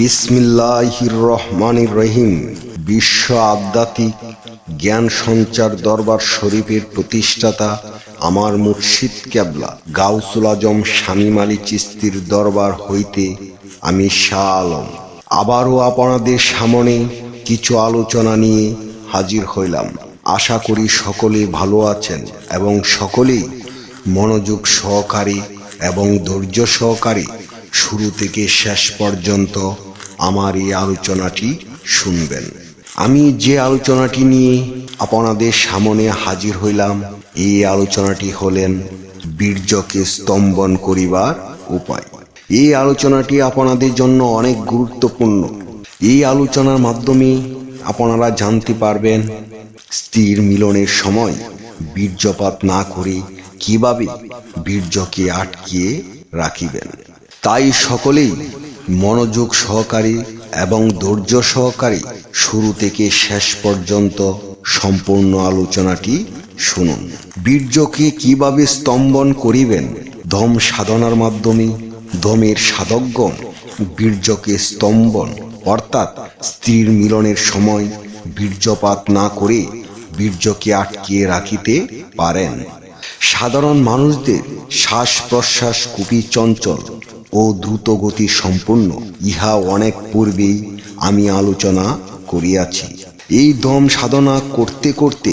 বিসমিল্লাহির রহমানির রহিম। বিশ্ব আধ্যাত্মিক জ্ঞান সঞ্চার দরবার শরীফের প্রতিষ্ঠাতা আমার মুর্শিদ কেবলা গাউসুল আজম শামীম আলী চিশতির দরবার হইতে আমি শাহ আলম আবারও আপনাদের সামনে কিছু আলোচনা নিয়ে হাজির হইলাম। আশা করি সকলে ভালো আছেন এবং সকলেই মনোযোগ সহকারে এবং ধৈর্য সহকারে শুরু থেকে শেষ পর্যন্ত আমার এই আলোচনাটি শুনবেন। আমি যে আলোচনাটি নিয়ে আপনাদের সামনে হাজির হইলাম, এই আলোচনাটি হলেন বীর্যকে স্তম্ভন করিবার উপায়। এই আলোচনাটি আপনাদের জন্য অনেক গুরুত্বপূর্ণ। এই আলোচনার মাধ্যমে আপনারা জানতে পারবেন স্ত্রীর মিলনের সময় বীর্যপাত না করে কিভাবে বীর্যকে আটকিয়ে রাখিবেন। তাই সকলেই মনোযোগ সহকারে এবং ধৈর্য সহকারে শুরু থেকে শেষ পর্যন্ত সম্পূর্ণ আলোচনাটি শুনুন। বীর্যকে কিভাবে স্তম্ভন করিবেন? ধম সাধনার মাধ্যমে ধমের সাধকগণ বীর্যকে স্তম্ভন অর্থাৎ স্ত্রীর মিলনের সময় বীর্যপাত না করে বীর্যকে আটকিয়ে রাখিতে পারেন। সাধারণ মানুষদের শ্বাস প্রশ্বাস খুবই চঞ্চল ও দ্রুত গতি সম্পূর্ণ। ইহা অনেক পূর্বেই আমি আলোচনা করিয়াছি। এই দম সাধনা করতে করতে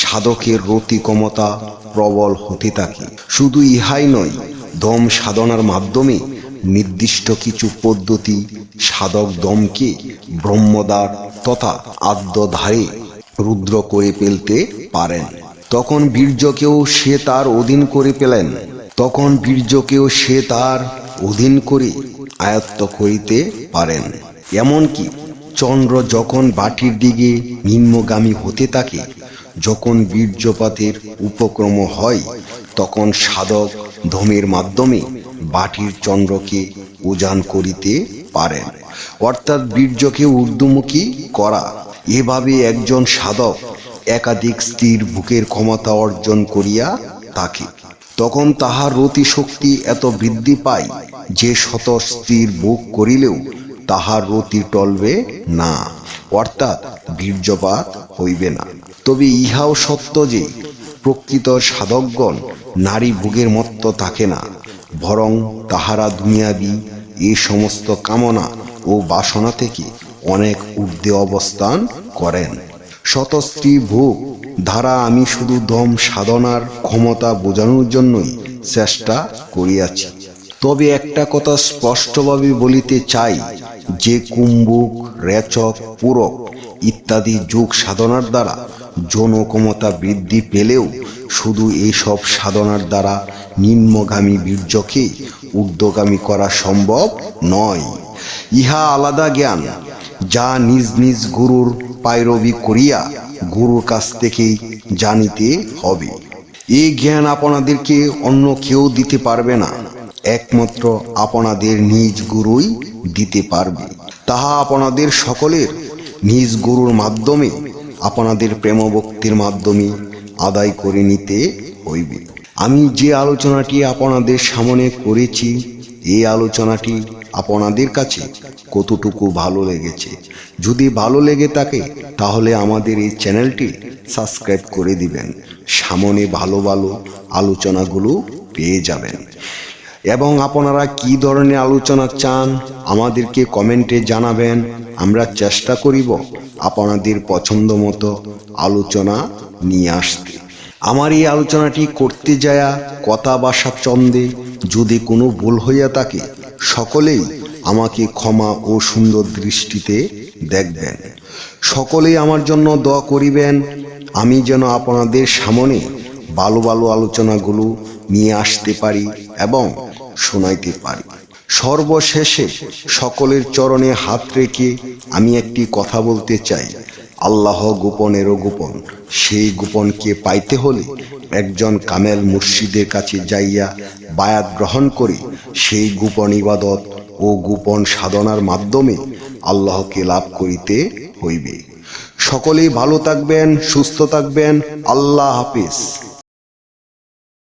সাধকের রতি ক্ষমতা প্রবল হতে থাকে। শুধু ইহাই নয়, দম সাধনার মাধ্যমে নির্দিষ্ট কিছু পদ্ধতি সাধক দমকে ব্রহ্মদ্বার তথা আদ্যধারে রুদ্র করে ফেলতে পারেন। তখন বীর্যকেও সে তার অধীন করে আয়ত্ত করিতে পারেন। এমনকি চন্দ্র যখন বাটির দিকে নিম্নগামী হতে থাকে, যখন বীর্যপাতের উপক্রম হয়, তখন সাধক ধমের মাধ্যমে বাটির চন্দ্রকে উজান করিতে পারেন, অর্থাৎ বীর্যকে ঊর্ধ্বমুখী করা। এভাবে একজন সাধক একাধিক স্ত্রীর বুকের ক্ষমতা অর্জন করিয়া থাকে। তখন তাহার রতি শক্তি এত বৃদ্ধি পায় যে শত স্ত্রীর বুক করিলেও তাহার রতি টলবে না, অর্থাৎ বীর্যপাত হইবে না। তবে ইহাও সত্য যে প্রকৃত সাধকগণ নারী ভোগের মত্ত থাকে না, বরং তাহারা দুনিয়াবি এই সমস্ত কামনা ও বাসনা থেকে অনেক ঊর্ধ্বে অবস্থান করেন। শত স্ত্রী ভোগ দ্বারা আমি শুধু দম সাধনার ক্ষমতা বোঝানোর জন্যই চেষ্টা করিয়াছি। তবে একটা কথা স্পষ্টভাবে বলিতে চাই যে কুম্ভক, রেচক, পূরক ইত্যাদি যোগ সাধনার দ্বারা যৌন ক্ষমতা বৃদ্ধি পেলেও শুধু এইসব সাধনার দ্বারা নিম্নগামী বীর্যকে ঊর্ধ্বগামী করা সম্ভব নয়। ইহা আলাদা জ্ঞান, যা নিজ নিজ গুরুর পায়রবি করিয়া গুরুর কাছ থেকেই জানিতে হবে। এই জ্ঞান আপনাদেরকে অন্য কেউ দিতে পারবে না, একমাত্র আপনাদের নিজ গুরুই দিতে পারবে। তাহা আপনাদের সকলের নিজ গুরুর মাধ্যমে আপনাদের প্রেম ভক্তির মাধ্যমে আদায় করে নিতে হইবে। আমি যে আলোচনাটি আপনাদের সামনে করেছি, এই আলোচনাটি আপনাদের কাছে কতটুকু ভালো লেগেছে? যদি ভালো লেগে থাকে তাহলে আমাদের এই চ্যানেলটি সাবস্ক্রাইব করে দিবেন। সামনে ভালো ভালো আলোচনাগুলো পেয়ে যাবেন। এবং আপনারা কি ধরনের আলোচনা চান আমাদেরকে কমেন্টে জানাবেন। আমরা চেষ্টা করিব আপনাদের পছন্দ মতো আলোচনা নিয়ে আসতে। আমার এই আলোচনাটি করতে যায়া কথা ভাষা চন্দে যদি কোনো ভুল হইয়া থাকে, সকলেই আমাকে ক্ষমা ও সুন্দর দৃষ্টিতে দেখবেন। সকলেই আমার জন্য দোয়া করিবেন, আমি যেন আপনাদের সামনে ভালো ভালো আলোচনাগুলো নিয়ে আসতে পারি এবং শোনাইতে পারি। সর্বশেষে সকলের চরণে হাত রেখে আমি একটি কথা বলতে চাই। আল্লাহ গোপনেরও গোপন। সেই গোপনকে পাইতে হলে একজন কামেল মুর্শিদের কাছে যাইয়া বায়াত গ্রহণ করে সেই গোপন ইবাদত ও গোপন সাধনার মাধ্যমে আল্লাহকে লাভ করিতে হইবে। সকলেই ভালো থাকবেন, সুস্থ থাকবেন। আল্লাহ হাফেজ।